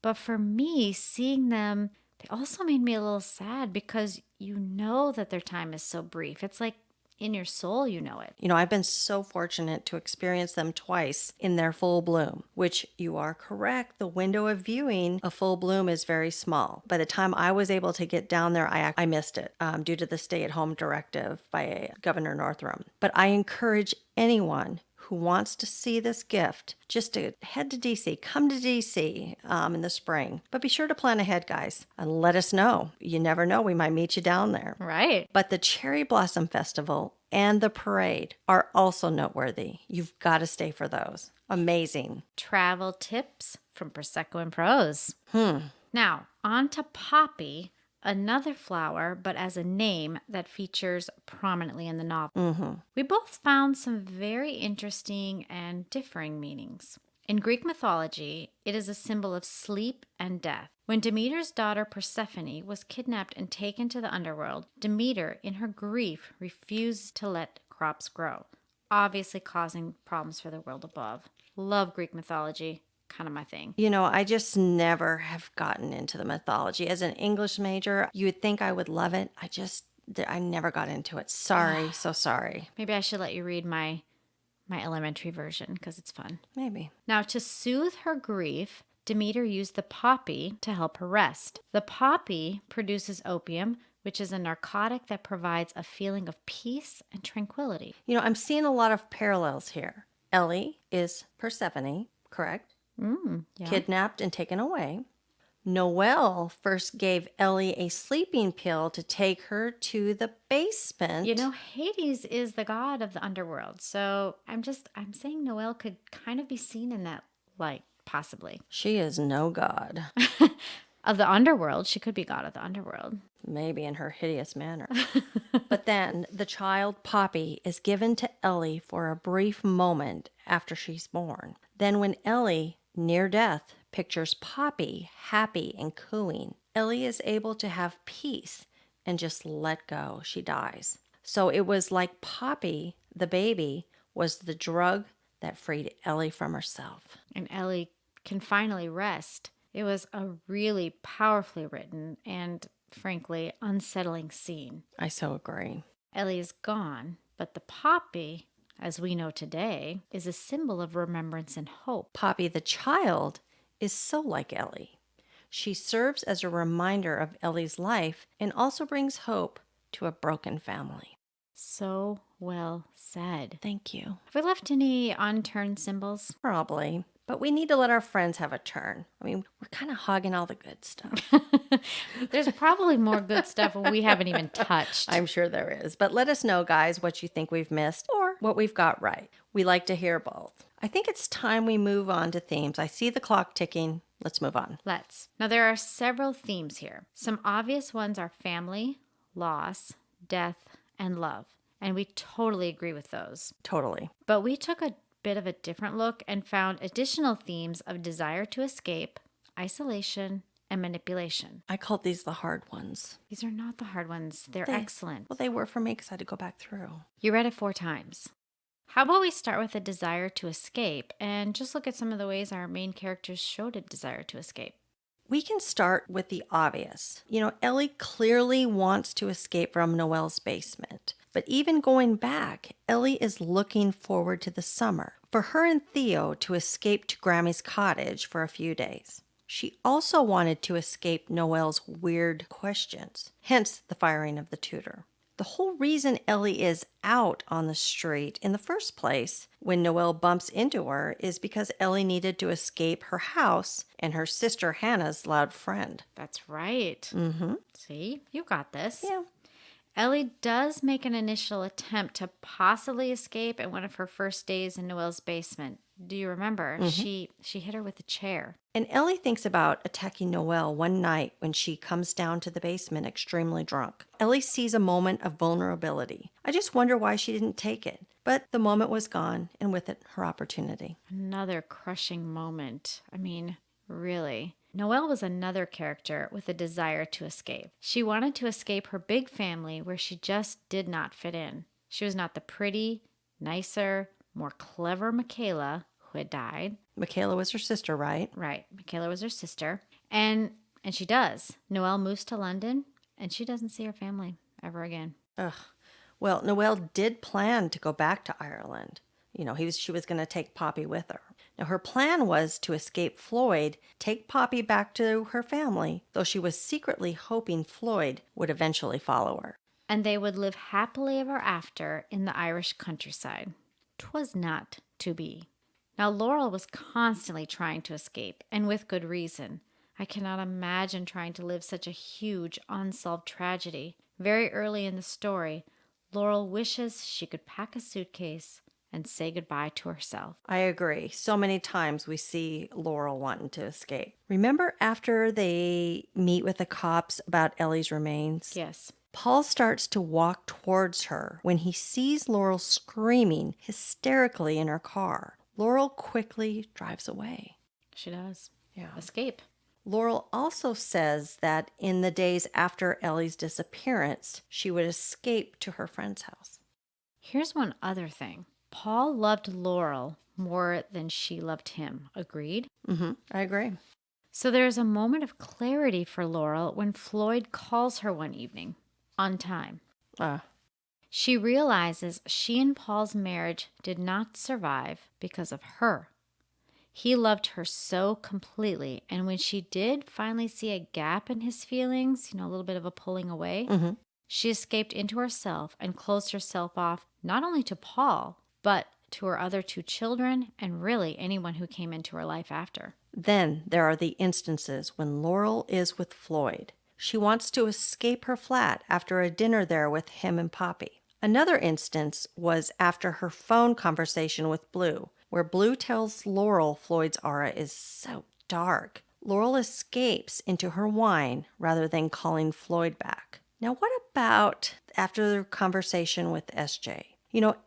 But for me, seeing them, they also made me a little sad because you know that their time is so brief. It's like in your soul, you know it. I've been so fortunate to experience them twice in their full bloom, which you are correct. The window of viewing a full bloom is very small. By the time I was able to get down there, I missed it due to the stay-at-home directive by Governor Northam. But I encourage anyone who wants to see this gift just to head to DC, come to DC in the spring. But be sure to plan ahead, guys, and let us know. You never know, we might meet you down there. Right. But the Cherry Blossom Festival and the parade are also noteworthy. You've got to stay for those. Amazing. Travel tips from Prosecco and Prose. Now, on to Poppy, another flower, but as a name that features prominently in the novel. We both found some very interesting and differing meanings. In Greek mythology, it is a symbol of sleep and death. When Demeter's daughter Persephone was kidnapped and taken to the underworld, Demeter, in her grief, refused to let crops grow, obviously causing problems for the world above. Love Greek mythology. Kind of my thing. I just never have gotten into the mythology. As an English major, you would think I would love it. I never got into it. Sorry, so sorry. Maybe I should let you read my elementary version because it's fun. Maybe. Now, to soothe her grief, Demeter used the poppy to help her rest. The poppy produces opium, which is a narcotic that provides a feeling of peace and tranquility. I'm seeing a lot of parallels here. Ellie is Persephone, correct? Yeah. Kidnapped and taken away. Noel first gave Ellie a sleeping pill to take her to the basement. Hades is the god of the underworld. So I'm saying Noel could kind of be seen in that light, possibly. She is no god. Of the underworld. She could be god of the underworld. Maybe in her hideous manner. But then the child Poppy is given to Ellie for a brief moment after she's born. Then when Ellie, near death, pictures Poppy happy and cooing, Ellie is able to have peace and just let go. She dies. So it was like Poppy, the baby, was the drug that freed Ellie from herself. And Ellie can finally rest. It was a really powerfully written and, frankly, unsettling scene. I so agree. Ellie is gone, but the poppy, as we know today, is a symbol of remembrance and hope. Poppy, the child, is so like Ellie. She serves as a reminder of Ellie's life and also brings hope to a broken family. So well said. Thank you. Have we left any unturned symbols? Probably. But we need to let our friends have a turn. I mean, we're kind of hogging all the good stuff. There's probably more good stuff we haven't even touched. I'm sure there is. But let us know, guys, what you think we've missed or what we've got right. We like to hear both. I think it's time we move on to themes. I see the clock ticking. Let's move on. Let's. Now, there are several themes here. Some obvious ones are family, loss, death, and love. And we totally agree with those. Totally. But we took a bit of a different look and found additional themes of desire to escape, isolation, and manipulation. I called these the hard ones. These are not the hard ones. They're excellent. Well, they were for me because I had to go back through. You read it 4 times. How about we start with a desire to escape and just look at some of the ways our main characters showed a desire to escape? We can start with the obvious. Ellie clearly wants to escape from Noel's basement. But even going back, Ellie is looking forward to the summer for her and Theo to escape to Grammy's cottage for a few days. She also wanted to escape Noel's weird questions, hence the firing of the tutor. The whole reason Ellie is out on the street in the first place when Noel bumps into her is because Ellie needed to escape her house and her sister Hannah's loud friend. That's right. Mm-hmm. See, you got this. Yeah. Ellie does make an initial attempt to possibly escape at one of her first days in Noel's basement. Do you remember? Mm-hmm. She hit her with a chair. And Ellie thinks about attacking Noel one night when she comes down to the basement extremely drunk. Ellie sees a moment of vulnerability. I just wonder why she didn't take it. But the moment was gone, and with it, her opportunity. Another crushing moment. I mean, really. Noelle was another character with a desire to escape. She wanted to escape her big family where she just did not fit in. She was not the pretty, nicer, more clever Michaela who had died. Michaela was her sister, right? Right. Michaela was her sister. And she does. Noelle moves to London and she doesn't see her family ever again. Ugh. Well, Noelle did plan to go back to Ireland. She was going to take Poppy with her. Now, her plan was to escape Floyd, take Poppy back to her family, though she was secretly hoping Floyd would eventually follow her. And they would live happily ever after in the Irish countryside. 'Twas not to be. Now, Laurel was constantly trying to escape, and with good reason. I cannot imagine trying to live such a huge, unsolved tragedy. Very early in the story, Laurel wishes she could pack a suitcase and say goodbye to herself. I agree. So many times we see Laurel wanting to escape. Remember after they meet with the cops about Ellie's remains? Yes. Paul starts to walk towards her when he sees Laurel screaming hysterically in her car. Laurel quickly drives away. She does. Yeah. Escape. Laurel also says that in the days after Ellie's disappearance, she would escape to her friend's house. Here's one other thing. Paul loved Laurel more than she loved him. Agreed? Mm-hmm. I agree. So there's a moment of clarity for Laurel when Floyd calls her one evening, on time. She realizes she and Paul's marriage did not survive because of her. He loved her so completely, and when she did finally see a gap in his feelings, a little bit of a pulling away, she escaped into herself and closed herself off not only to Paul, but to her other 2 children and really anyone who came into her life after. Then there are the instances when Laurel is with Floyd. She wants to escape her flat after a dinner there with him and Poppy. Another instance was after her phone conversation with Blue, where Blue tells Laurel Floyd's aura is so dark. Laurel escapes into her wine rather than calling Floyd back. Now, what about after the conversation with SJ?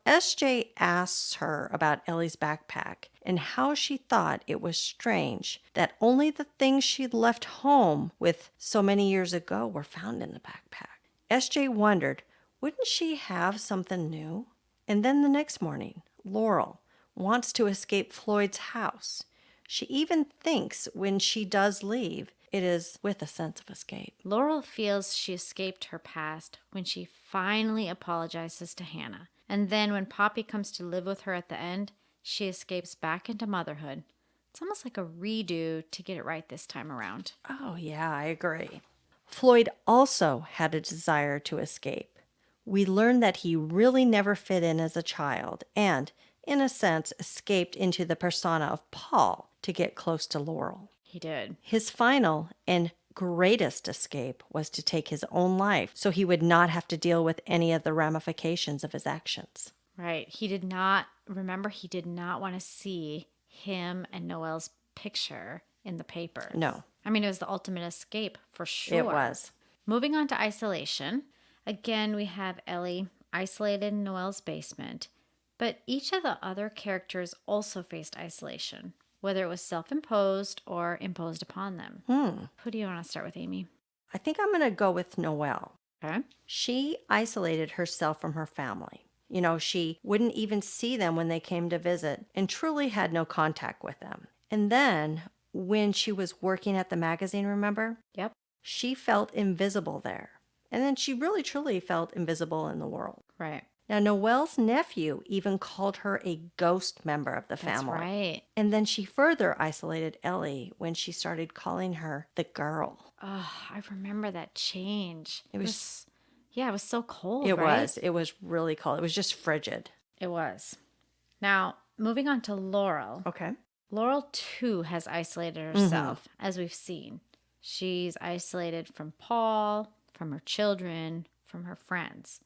SJ asks her about Ellie's backpack and how she thought it was strange that only the things she'd left home with so many years ago were found in the backpack. SJ wondered, wouldn't she have something new? And then the next morning, Laurel wants to escape Floyd's house. She even thinks when she does leave, it is with a sense of escape. Laurel feels she escaped her past when she finally apologizes to Hannah. And then when Poppy comes to live with her at the end, she escapes back into motherhood. It's almost like a redo to get it right this time around. Oh, yeah, I agree. Floyd also had a desire to escape. We learned that he really never fit in as a child and, in a sense, escaped into the persona of Paul to get close to Laurel. He did. His final and greatest escape was to take his own life so he would not have to deal with any of the ramifications of his actions. Right. He did not want to see him and Noel's picture in the papers. No. I mean, it was the ultimate escape for sure. It was. Moving on to isolation. Again, we have Ellie isolated in Noel's basement, but each of the other characters also faced isolation, whether it was self-imposed or imposed upon them. Who do you want to start with, Amy? I think I'm going to go with Noel. Okay. She isolated herself from her family. You know, she wouldn't even see them when they came to visit and truly had no contact with them. And then when she was working at the magazine, remember? Yep. She felt invisible there. And then she really truly felt invisible in the world. Right. Now, Noel's nephew even called her a ghost member of the That's family. right. And then she further isolated Ellie when she started calling her the girl. Oh, I remember that change. It was it was so cold, It right? was. It was really cold. It was just frigid. It was. Now, moving on to Laurel. Okay. Laurel, too, has isolated herself, as we've seen. She's isolated from Paul, from her children, from her friends.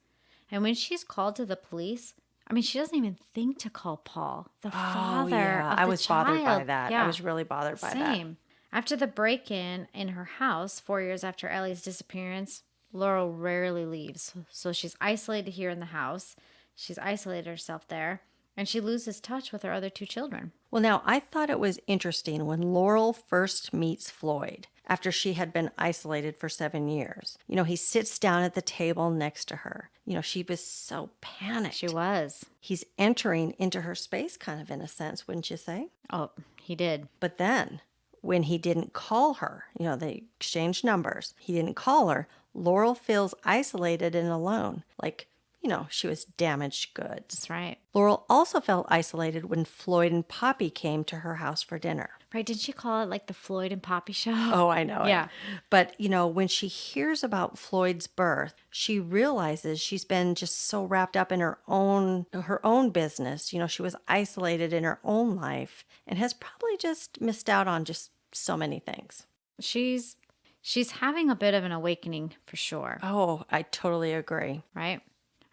And when she's called to the police, I mean, she doesn't even think to call Paul, the father of the I was bothered by child. that. Yeah. I was really bothered by that. Same. After the break-in in her house 4 years after Ellie's disappearance, Laurel rarely leaves. So she's isolated here in the house. She's isolated herself there. And she loses touch with her other two children. Well, now, I thought it was interesting when Laurel first meets Floyd after she had been isolated for 7 years. You know, he sits down at the table next to her. You know, she was so panicked. She was. He's entering into her space, kind of in a sense, wouldn't you say? Oh, he did. But then, when he didn't call her, you know, they exchanged numbers. He didn't call her. Laurel feels isolated and alone, like, you know, she was damaged goods. That's right. Laurel also felt isolated when Floyd and Poppy came to her house for dinner. Right, didn't she call it like the Floyd and Poppy show? Oh, I know. Yeah. But, you know, when she hears about Floyd's birth, she realizes she's been just so wrapped up in her own business. You know, she was isolated in her own life and has probably just missed out on just so many things. She's having a bit of an awakening for sure. Oh, I totally agree. Right?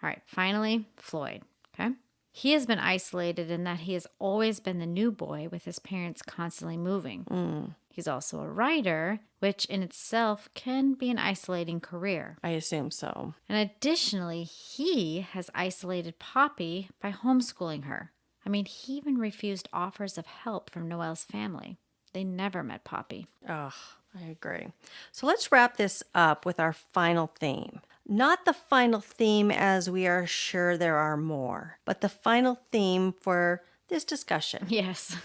All right, finally, Floyd, okay? He has been isolated in that he has always been the new boy with his parents constantly moving. He's also a writer, which in itself can be an isolating career. I assume so. And additionally, he has isolated Poppy by homeschooling her. I mean, he even refused offers of help from Noel's family. They never met Poppy. Oh, I agree. So let's wrap this up with our final theme. Not the final theme, as we are sure there are more, but the final theme for this discussion. Yes.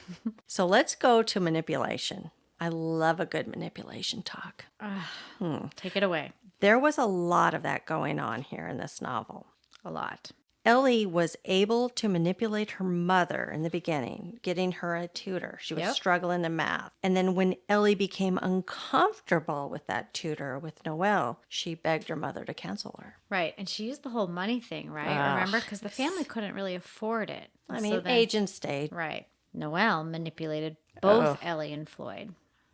So let's go to manipulation. I love a good manipulation talk. Take it away. There was a lot of that going on here in this novel. A lot. Ellie was able to manipulate her mother in the beginning, getting her a tutor. She was struggling in math. And then when Ellie became uncomfortable with that tutor, with Noel, she begged her mother to cancel her. Right. And she used the whole money thing, right? Remember? Because the family couldn't really afford it. I mean, age and state. Right. Noel manipulated both Ellie and Floyd.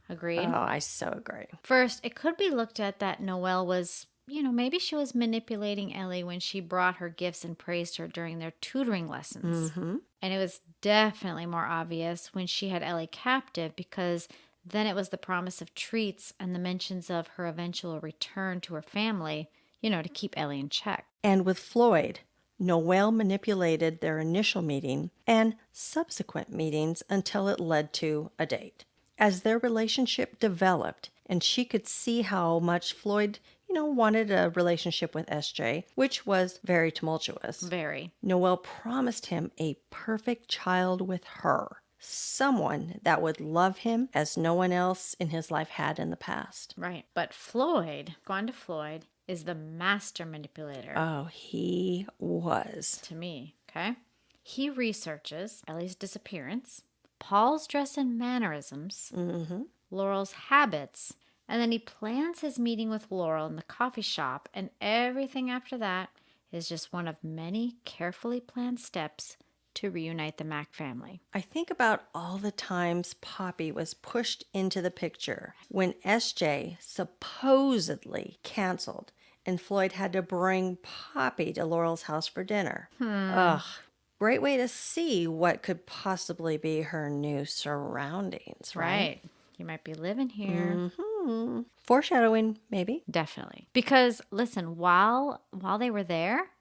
Agreed? Oh, I so agree. First, it could be looked at that Noel was, maybe she was manipulating Ellie when she brought her gifts and praised her during their tutoring lessons. Mm-hmm. And it was definitely more obvious when she had Ellie captive because then it was the promise of treats and the mentions of her eventual return to her family, to keep Ellie in check. And with Floyd, Noel manipulated their initial meeting and subsequent meetings until it led to a date. As their relationship developed and she could see how much Floyd wanted a relationship with SJ, which was very tumultuous. Very. Noel promised him a perfect child with her, someone that would love him as no one else in his life had in the past. Right. But Floyd, gone to Floyd, is the master manipulator. Oh, he was. To me, okay? He researches Ellie's disappearance, Paul's dress and mannerisms, Laurel's habits, and then he plans his meeting with Laurel in the coffee shop, and everything after that is just one of many carefully planned steps to reunite the Mac family. I think about all the times Poppy was pushed into the picture when SJ supposedly canceled and Floyd had to bring Poppy to Laurel's house for dinner. Ugh. Great way to see what could possibly be her new surroundings, right? You might be living here. Foreshadowing, maybe. Definitely. Because listen, while they were there,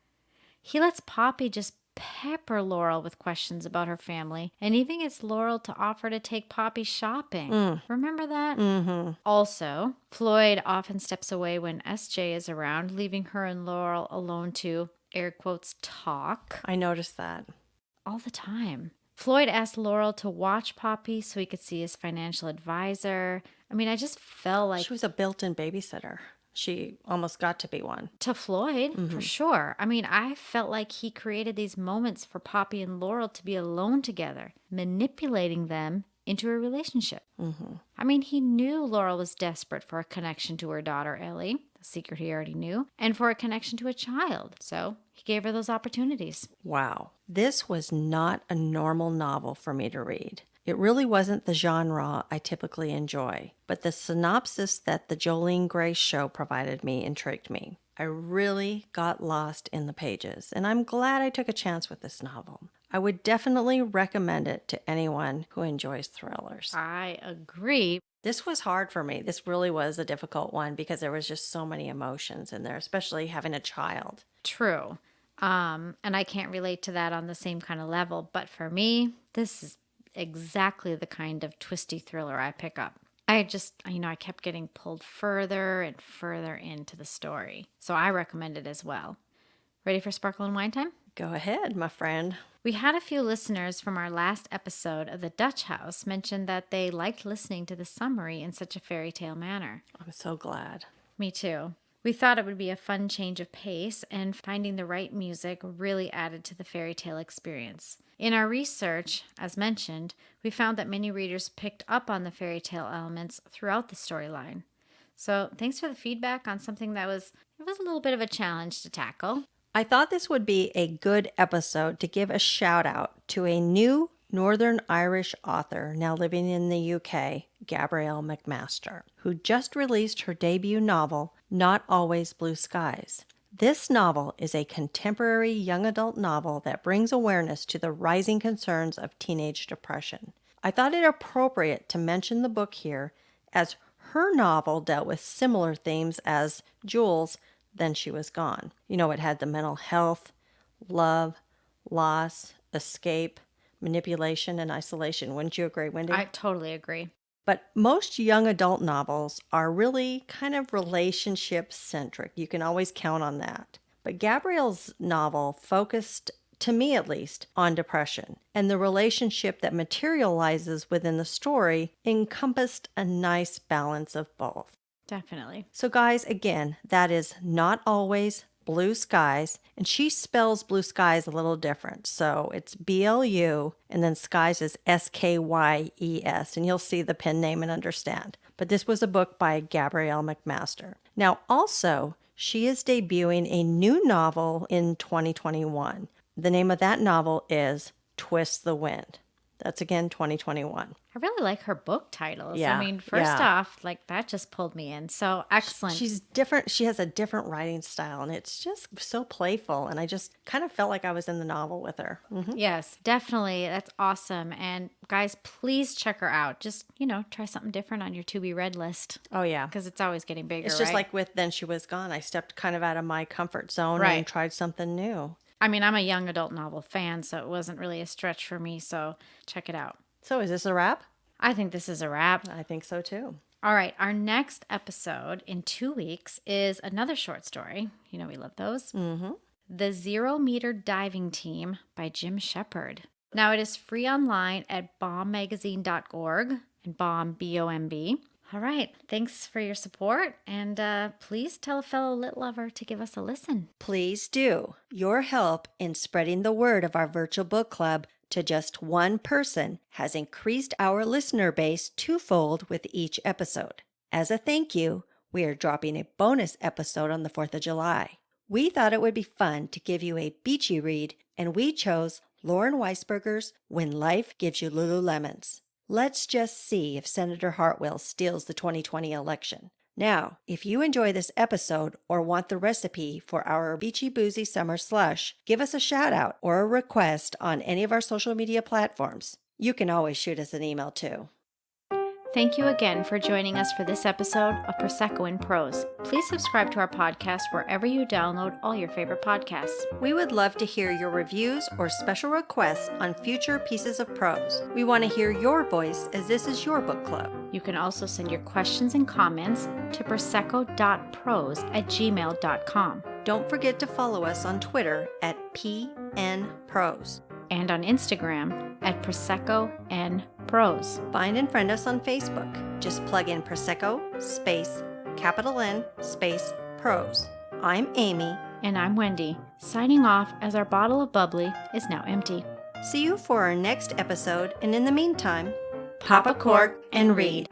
he lets Poppy just pepper Laurel with questions about her family and even gets Laurel to offer to take Poppy shopping. Remember that? Also, Floyd often steps away when SJ is around, leaving her and Laurel alone to, air quotes, talk I noticed that. all the time. Floyd asked Laurel to watch Poppy so he could see his financial advisor. I mean, I just felt like She was a built-in babysitter. She almost got to be one. to Floyd, for sure. I mean, I felt like he created these moments for Poppy and Laurel to be alone together, manipulating them into a relationship. I mean, he knew Laurel was desperate for a connection to her daughter, Ellie, a secret he already knew, and for a connection to a child. So he gave her those opportunities. Wow. This was not a normal novel for me to read. It really wasn't the genre I typically enjoy, but the synopsis that the Jolene Grace show provided me intrigued me. I really got lost in the pages, and I'm glad I took a chance with this novel. I would definitely recommend it to anyone who enjoys thrillers. I agree. This was hard for me. This really was a difficult one because there was just so many emotions in there, especially having a child. True. And I can't relate to that on the same kind of level, but for me, this is exactly the kind of twisty thriller I pick up. I kept getting pulled further and further into the story. So I recommend it as well. Ready for Sparkle and Wine time? Go ahead, my friend. We had a few listeners from our last episode of the Dutch House mention that they liked listening to the summary in such a fairy tale manner. I'm so glad. Me too. We thought it would be a fun change of pace, and finding the right music really added to the fairy tale experience. In our research, as mentioned, we found that many readers picked up on the fairy tale elements throughout the storyline. So thanks for the feedback on something that was a little bit of a challenge to tackle. I thought this would be a good episode to give a shout out to a new Northern Irish author now living in the UK, Gabrielle McMaster, who just released her debut novel, Not Always Blue Skies. This novel is a contemporary young adult novel that brings awareness to the rising concerns of teenage depression. I thought it appropriate to mention the book here, as her novel dealt with similar themes as Jewel's Then She Was Gone. You know, it had the mental health, love, loss, escape, manipulation, and isolation. Wouldn't you agree, Wendy? I totally agree. But most young adult novels are really kind of relationship centric. You can always count on that. But Gabrielle's novel focused, to me at least, on depression. And the relationship that materializes within the story encompassed a nice balance of both. Definitely. So guys, again, that is Not Always Blue Skies, and she spells blue skies a little different. So it's BLU, and then skies is SKYES, and you'll see the pen name and understand. But this was a book by Gabrielle McMaster. Now, also, she is debuting a new novel in 2021. The name of that novel is Twist the Wind. That's again 2021. I really like her book titles. Yeah, I mean, first yeah. off, like that just pulled me in. So excellent. She's different. She has a different writing style, and it's just so playful. And I just kind of felt like I was in the novel with her. Yes, definitely. That's awesome. And guys, please check her out. Just, try something different on your to be read list. Oh, yeah. Because it's always getting bigger, It's just right? like with Then She Was Gone. I stepped kind of out of my comfort zone Right. and tried something new. I mean, I'm a young adult novel fan, so it wasn't really a stretch for me. So check it out. So is this a wrap? I think this is a wrap. I think so too. All right. Our next episode in 2 weeks is another short story. You know, we love those. Mm-hmm. The 0 Meter Diving Team by Jim Shepard. Now, it is free online at bombmagazine.org and bomb, B-O-M-B. All right. Thanks for your support. And please tell a fellow lit lover to give us a listen. Please do. Your help in spreading the word of our virtual book club to just one person has increased our listener base twofold with each episode. As a thank you, we are dropping a bonus episode on the 4th of July. We thought it would be fun to give you a beachy read, and we chose Lauren Weisberger's When Life Gives You Lululemons. Let's just see if Senator Hartwell steals the 2020 election. Now, if you enjoy this episode or want the recipe for our Beachy Boozy Summer Slush, give us a shout out or a request on any of our social media platforms. You can always shoot us an email too. Thank you again for joining us for this episode of Prosecco in Prose. Please subscribe to our podcast wherever you download all your favorite podcasts. We would love to hear your reviews or special requests on future pieces of prose. We want to hear your voice as this is your book club. You can also send your questions and comments to prosecco.prose@gmail.com. Don't forget to follow us on Twitter at PNProse. And on Instagram at Prosecco and Prose. Find and friend us on Facebook. Just plug in Prosecco space capital N space Prose. I'm Amy. And I'm Wendy, signing off as our bottle of bubbly is now empty. See you for our next episode, and in the meantime, pop a cork and read.